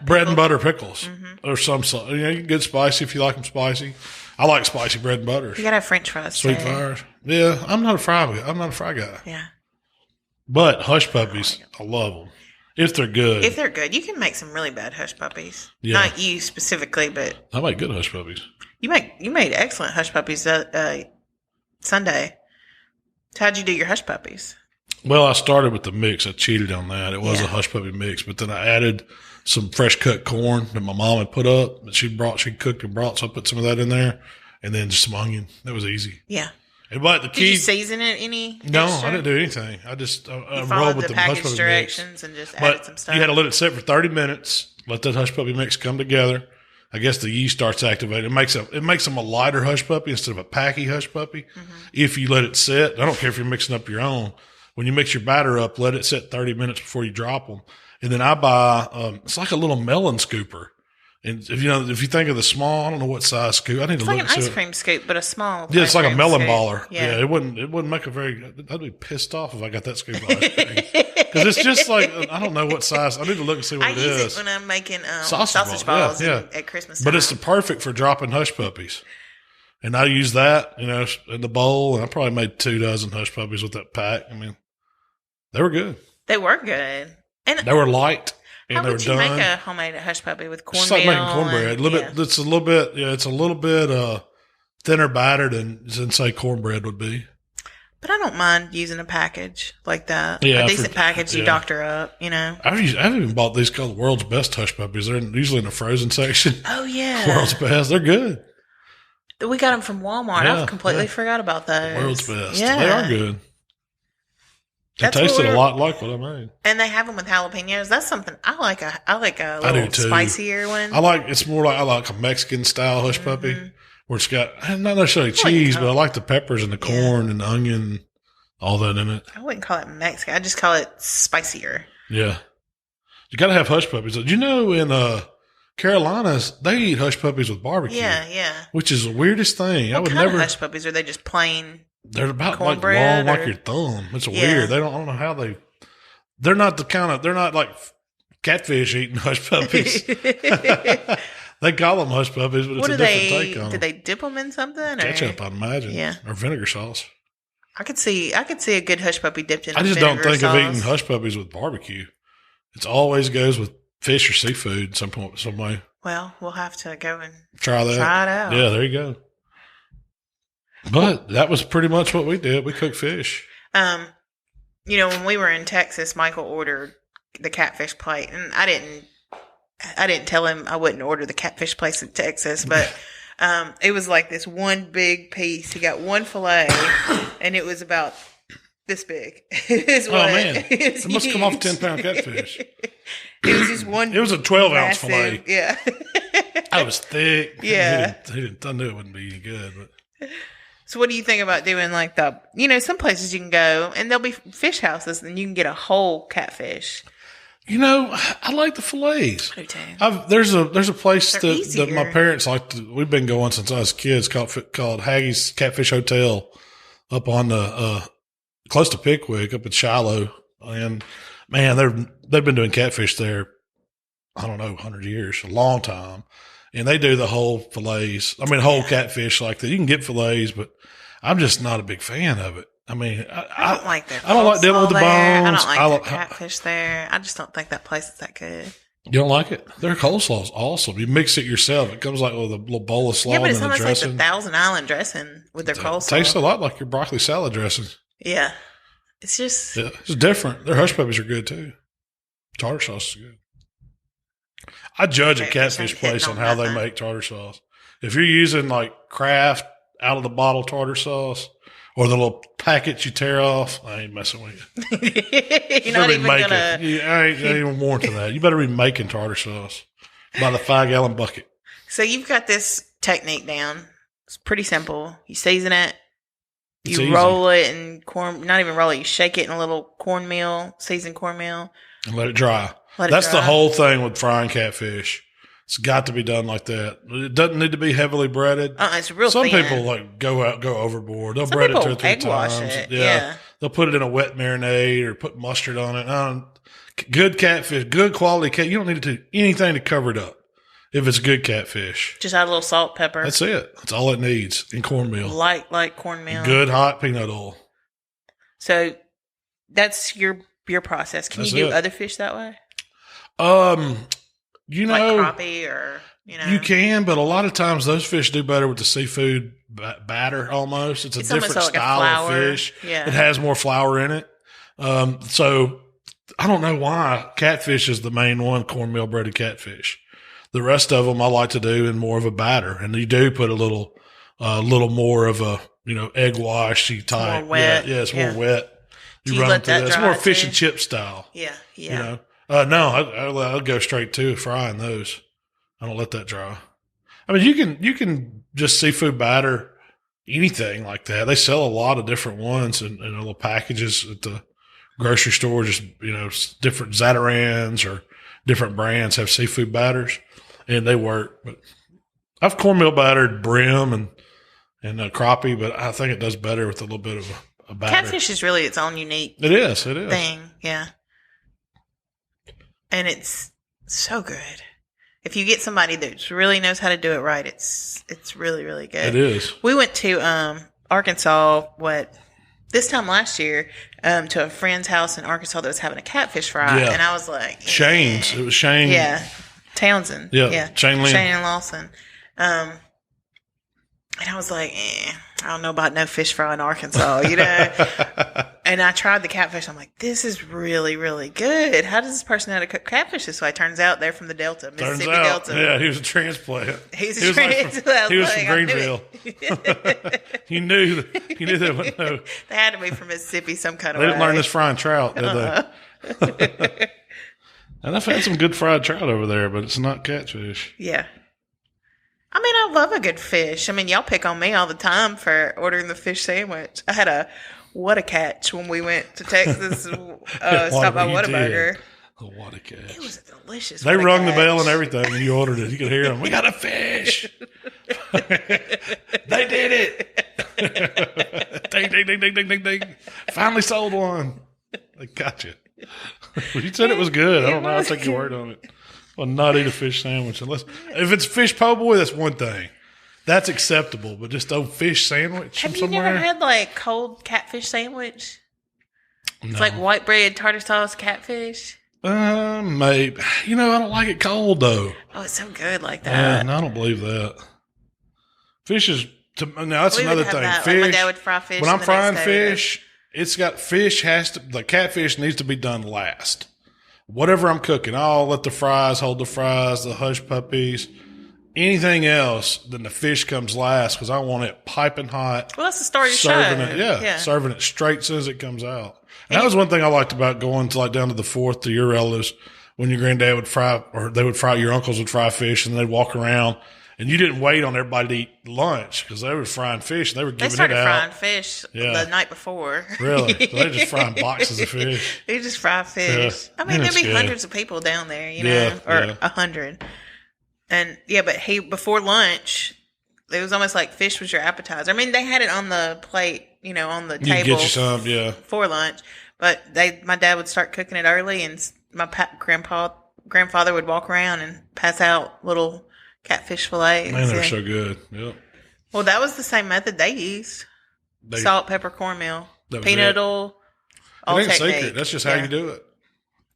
bread and butter pickles or some sort. You can get spicy if you like them spicy. I like spicy bread and butters. You got to have French fries. Sweet fries. Yeah, I'm not a fry guy. Yeah. But hush puppies, I love them. If they're good. If they're good. You can make some really bad hush puppies. Yeah. Not you specifically, but. I make good hush puppies. You made excellent hush puppies Sunday. How'd you do your hush puppies? Well, I started with the mix. I cheated on that. It was a hush puppy mix, but then I added some fresh cut corn that my mom had put up that she cooked and brought. So I put some of that in there and then just some onion. That was easy. Yeah. But the key. Did you season it any? No, extra? I didn't do anything. I just rolled with the hush package puppy directions mix. and just But added some stuff. you had to let it sit for 30 minutes. Let that hush puppy mix come together. I guess the yeast starts activating. It makes them a lighter hush puppy instead of a packy hush puppy. Mm-hmm. If you let it sit, I don't care if you're mixing up your own. When you mix your batter up, let it sit 30 minutes before you drop them. And then I buy, it's like a little melon scooper. And if you think of the small, I don't know what size scoop. I need to look at it. It's like an ice cream scoop, but a small. Yeah, it's like a melon scoop. baller. Yeah, it wouldn't make a very. I'd be pissed off if I got that scoop of ice cream because it's just like I don't know what size. I need to look and see what it is. I use it when I'm making sausage balls at Christmas time. But it's perfect for dropping hush puppies. And I use that, in the bowl, and I probably made 24 hush puppies with that pack. I mean, they were good. They were good, and they were light. How would you make a homemade hush puppy with cornmeal? It's like making cornbread. It's a little bit thinner batter than say cornbread would be. But I don't mind using a package like that. Yeah, a decent package you doctor up, I've even bought these called World's Best Hush Puppies. They're usually in the frozen section. Oh, yeah. World's Best. They're good. We got them from Walmart. I completely forgot about those. World's Best. Yeah. They are good. They tasted a lot like what I made. And they have them with jalapenos. That's something I like. I like a little spicier one. I like a Mexican style hush puppy where it's got not necessarily cheese, but I like the peppers and the corn and the onion, all that in it. I wouldn't call it Mexican. I just call it spicier. Yeah. You got to have hush puppies. Did you know in Carolinas, they eat hush puppies with barbecue? Yeah. Which is the weirdest thing. What kind of hush puppies? Are they just plain? They're about like long, like your thumb. It's weird. I don't know how they're not they're not like catfish eating hush puppies. They call them hush puppies, but it's a different take on them. Do they dip them in something? Ketchup, I'd imagine. Yeah. Or vinegar sauce. I could see a good hush puppy dipped in. I just don't think of eating hush puppies with barbecue. It always goes with fish or seafood some way. Well, we'll have to go and try that. Try it out. Yeah, there you go. But that was pretty much what we did. We cooked fish. When we were in Texas, Michael ordered the catfish plate, and I didn't tell him I wouldn't order the catfish plate in Texas, but it was like this one big piece. He got one fillet, and it was about this big. Man, it must come off 10-pound catfish. It was just one. It was a 12-ounce fillet. Yeah, I was thick. Yeah, I knew it wouldn't be any good, but. So what do you think about doing like some places you can go and there'll be fish houses and you can get a whole catfish. I like the fillets. I do too. There's a place that my parents like we've been going since I was kids called Haggie's Catfish Hotel up on the, close to Pickwick up in Shiloh. And man, they've been doing catfish there. I don't know, 100 years, a long time. And they do the whole fillets. Whole catfish like that. You can get fillets, but I'm just not a big fan of it. I don't like their I don't like dealing with the bones. I don't like their catfish there. I just don't think that place is that good. You don't like it? Their coleslaw is awesome. You mix it yourself. It comes like with a little bowl of slaw and the dressing. Yeah, but it's almost like the Thousand Island dressing with their coleslaw. It tastes a lot like your broccoli salad dressing. Yeah. It's just... Yeah, it's different. Their hush puppies are good too. Tartar sauce is good. I judge a catfish place on how they make tartar sauce. If you're using like Kraft out of the bottle tartar sauce or the little packets you tear off, I ain't messing with you. You're not even gonna... I ain't even warranting that. You better be making tartar sauce by the 5-gallon bucket. So you've got this technique down. It's pretty simple. You season it. You roll it in not even roll it. You shake it in a little cornmeal, seasoned cornmeal. And let it dry. That's the whole thing with frying catfish. It's got to be done like that. It doesn't need to be heavily breaded. It's real Some thin. people go overboard. They'll bread it 2 or 3 times. Yeah. They'll put it in a wet marinade or put mustard on it. Good catfish, good quality catfish. You don't need to do anything to cover it up. If it's good catfish. Just add a little salt, pepper. That's it. That's all it needs. And cornmeal. Light cornmeal. Good hot peanut oil. So that's your process. Can you do other fish that way? Like crappie or, You can, but a lot of times those fish do better with the seafood batter almost. It's a different style of fish. Yeah. It has more flour in it. So I don't know why catfish is the main one, cornmeal breaded catfish. The rest of them I like to do in more of a batter. And you do put a little more of a egg washy type. More wet. Yeah, it's more wet. Do you let that dry? It's more fish too? and chip style. Yeah, yeah. No, I'll go straight to frying those. I don't let that dry. I mean, you can just seafood batter anything like that. They sell a lot of different ones in little packages at the grocery store. Just different Zatarans or different brands have seafood batters, and they work. But I've cornmeal battered brim and crappie, but I think it does better with a little bit of a batter. Catfish is really its own unique. It is thing, yeah. And it's so good. If you get somebody that really knows how to do it right, it's really, really good. It is. We went to Arkansas, this time last year, to a friend's house in Arkansas that was having a catfish fry. Yeah. And I was like... Shane's. It was Shane. Yeah. Townsend. Yeah. Shane Lynn. Shane and Lawson. And I was like, I don't know about no fish fry in Arkansas, And I tried the catfish. I'm like, this is really, really good. How does this person know how to cook catfish this way? Turns out they're from the Delta, Mississippi Delta. Yeah, he was a transplant. He was from Greenville. He knew they wouldn't know. They had to be from Mississippi some kind of way. They didn't learn this frying trout, did they? And I've had some good fried trout over there, but it's not catfish. Yeah. I mean, I love a good fish. I mean, y'all pick on me all the time for ordering the fish sandwich. I had what a catch when we went to Texas. Stopped by Whataburger. What a catch. It was a delicious. They rung the bell and everything, and you ordered it. You could hear them. We got a fish. They did it. Ding, ding, ding, ding, ding, ding, ding. Finally sold one. They got you. You said it was good. I don't know. I'll take your word on it. I'll not eat a fish sandwich unless if it's fish po' boy. That's one thing. That's acceptable, but just a fish sandwich Have from somewhere. Have you never had cold catfish sandwich? No. It's like white bread, tartar sauce, catfish. Maybe. I don't like it cold though. Oh, it's so good like that. No, I don't believe that. Fish is now that's another thing. That. Fish. My dad would fry fish. When I'm frying fish, it's got the catfish needs to be done last. Whatever I'm cooking, I'll let the fries hold the fries, the hush puppies. Anything else, then the fish comes last because I want it piping hot. Well, that's the story of the serving show. It, yeah, serving it straight as soon as it comes out. And that was one thing I liked about going to down to the Fourth to your relatives when your granddad would fry, or your uncles would fry fish, and they'd walk around, and you didn't wait on everybody to eat lunch because they were frying fish. And they were giving it out. They started frying fish the night before. Really? So they're just frying boxes of fish. They just fry fish. Yeah. I mean, there'd be hundreds of people down there, or 100. And but before lunch, it was almost like fish was your appetizer. I mean, they had it on the plate, on the table. Get you some, for lunch. But my dad would start cooking it early, and my grandfather would walk around and pass out little catfish fillets. Man, they're so good. Yep. Well, that was the same method they used. Salt, pepper, cornmeal, peanut oil. All it ain't secret. That's just how you do it.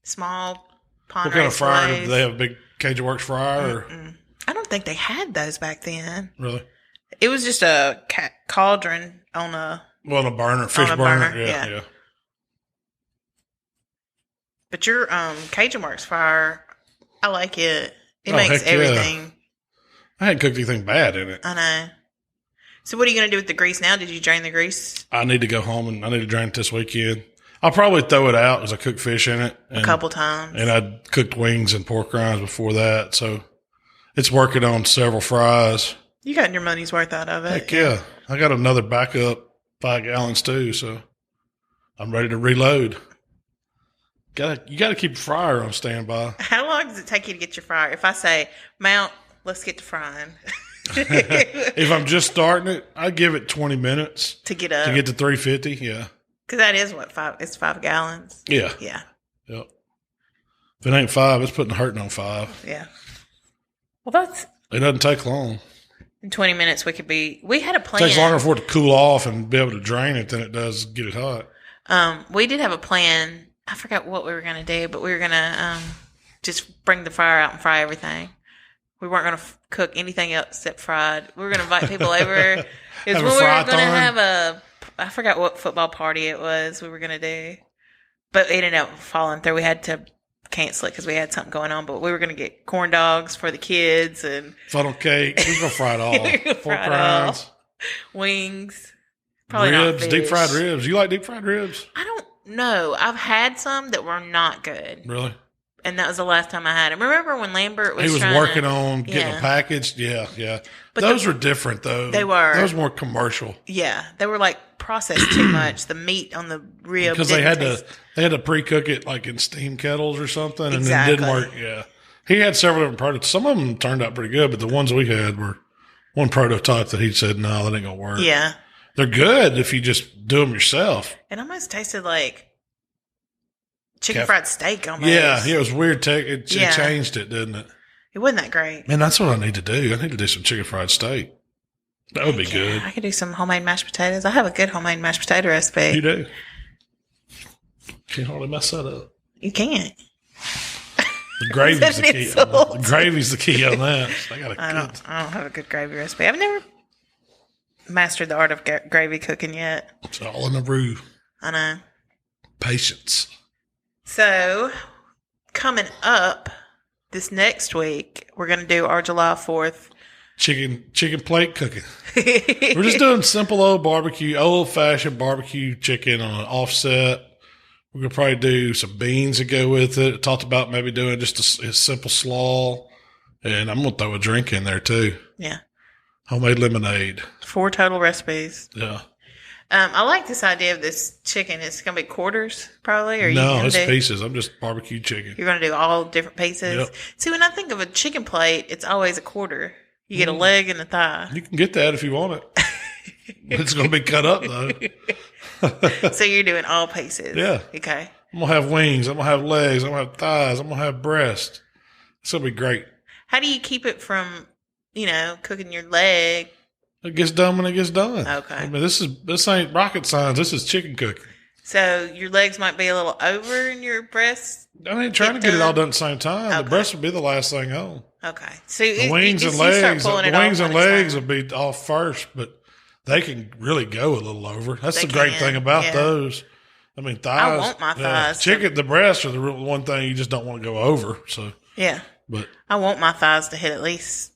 Small pond. What kind of fryer? Do they have a big Cajun Works fryer? Or? I don't think they had those back then. Really? It was just a cauldron on a burner, fish burner. Yeah. But your Cajun Works fryer, I like it. It makes everything. Yeah. I hadn't cooked anything bad in it. I know. So what are you going to do with the grease now? Did you drain the grease? I need to go home and I need to drain it this weekend. I'll probably throw it out because I cook fish in it. A couple times. And I cooked wings and pork rinds before that. So it's working on several fries. You got your money's worth out of it. Heck yeah. I got another backup 5 gallons too. So I'm ready to reload. You got to keep a fryer on standby. How long does it take you to get your fryer? If I say, Mount, let's get to frying. If I'm just starting it, I give it 20 minutes to get up. To get to 350, yeah. Because that is it's 5 gallons. Yeah. Yeah. Yep. If it ain't 5, it's putting the hurting on 5. Yeah. Well, it doesn't take long. In 20 minutes, we had a plan. It takes longer for it to cool off and be able to drain it than it does get it hot. We did have a plan. I forgot what we were going to do, but we were going to just bring the fryer out and fry everything. We weren't going to cook anything else except fried. We were going to invite people over. It was when we were going to have I forgot what football party it was we were going to do. But it ended up falling through. We had to cancel it because we had something going on. But we were going to get corn dogs for the kids and funnel cake. We're going to fry it all. Pork rinds. Wings. Probably ribs, not deep fried ribs. You like deep fried ribs? I don't know. I've had some that were not good. Really? And that was the last time I had them. Remember when Lambert was He was working on getting them packaged? Yeah. But those were different, though. They were. Those were more commercial. Yeah. They were like processed too much. The meat on the rib because they had to pre-cook it like in steam kettles or something, and exactly. it didn't work. Yeah. He had several different prototypes. Some of them turned out pretty good, but the ones we had were one prototype that he said, no, that ain't going to work. Yeah. They're good if you just do them yourself. It almost tasted like chicken fried steak almost. Yeah, it was weird. It changed it, didn't it? It wasn't that great. Man, that's what I need to do. I need to do some chicken fried steak. That would be good. I could do some homemade mashed potatoes. I have a good homemade mashed potato recipe. You do? Can't hardly mess that up. You can't. The gravy's the key. The gravy's the key on that. I don't have a good gravy recipe. I've never mastered the art of gravy cooking yet. It's all in the brew. I know. Patience. So, coming up this next week, we're going to do our July 4th chicken plate cooking. We're just doing simple old fashioned barbecue chicken on an offset. We're going to probably do some beans to go with it. I talked about maybe doing just a simple slaw. And I'm going to throw a drink in there too. Yeah. Homemade lemonade. 4 total recipes. Yeah. I like this idea of this chicken. It's going to be quarters, probably? Or it's pieces. I'm just barbecue chicken. You're going to do all different pieces? Yep. See, when I think of a chicken plate, it's always a quarter. You get a leg and a thigh. You can get that if you want it. It's going to be cut up, though. So you're doing all pieces? Yeah. Okay. I'm going to have wings. I'm going to have legs. I'm going to have thighs. I'm going to have breast. It's going to be great. How do you keep it from, cooking your leg? It gets done when it gets done. Okay. I mean, this ain't rocket science. This is chicken cooking. So your legs might be a little over and your breasts. I ain't trying to get it all done at the same time. Okay. The breast will be the last thing on. Okay. So the wings and legs will be off first, but they can really go a little over. That's the great thing about those. I mean, thighs. I want my thighs. Chicken, the breasts are the one thing you just don't want to go over. So yeah. But I want my thighs to hit at least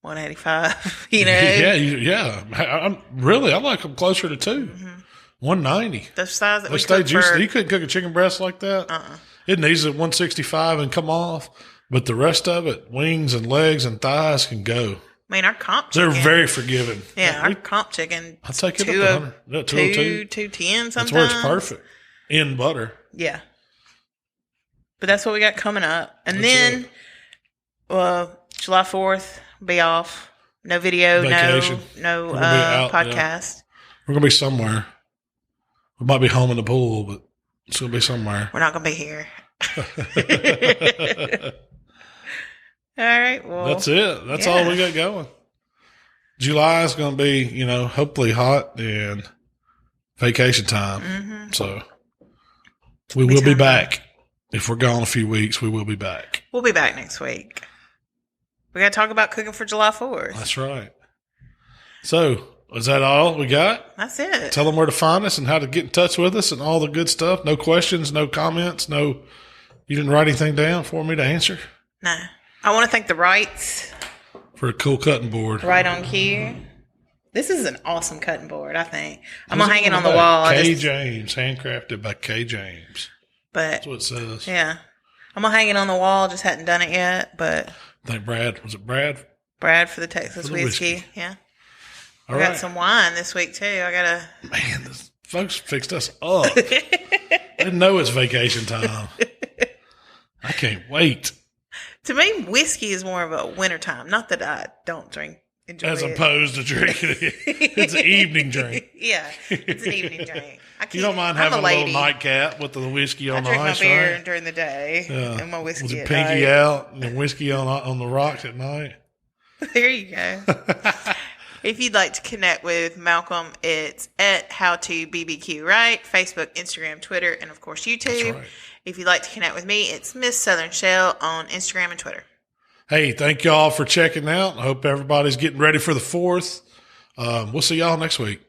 185. Yeah. I like them closer to 2. Mm-hmm. 190. Those thighs that they stay juicy. You couldn't cook a chicken breast like that. It needs at 165 and come off, but the rest of it, wings and legs and thighs, can go. I mean, our comp chicken. They're very forgiving. Yeah, our comp chicken. I'll take it up to 100. 202. 210 sometimes. That's where it's perfect. In butter. Yeah. But that's what we got coming up. And then, July 4th, be off. No video, vacation. no podcast. Yeah. We're going to be somewhere. We might be home in the pool, but it's going to be somewhere. We're not going to be here. All right. Well, that's it. That's all we got going. July is going to be, hopefully hot and vacation time. Mm-hmm. So we will be back. If we're gone a few weeks, we will be back. We'll be back next week. We got to talk about cooking for July 4th. That's right. So, is that all we got? That's it. Tell them where to find us and how to get in touch with us and all the good stuff. No questions, no comments, you didn't write anything down for me to answer? No. I want to thank the Wrights for a cool cutting board. Right on cue. This is an awesome cutting board, I think. I'm going to hang it on the wall. K. James, handcrafted by K. James. That's what it says. Yeah. I'm going to hang it on the wall. Just hadn't done it yet, but. I think Brad. Was it Brad? Brad for the Texas whiskey. Yeah. All I got some wine this week, too. Man, this folks fixed us up. Didn't know it's vacation time. I can't wait. To me, whiskey is more of a wintertime. Not that I don't enjoy as opposed to drinking it. It's an evening drink. Yeah, it's an evening drink. You don't mind having a little nightcap with the whiskey on the ice, right? I drink my beer during the day and my whiskey with at the pinky night. out and the whiskey on the rocks at night. There you go. If you'd like to connect with Malcolm, it's at HowToBBQRight, Facebook, Instagram, Twitter, and of course YouTube. That's right. If you'd like to connect with me, it's Miss Southern Shell on Instagram and Twitter. Hey, thank y'all for checking out. I hope everybody's getting ready for the 4th. We'll see y'all next week.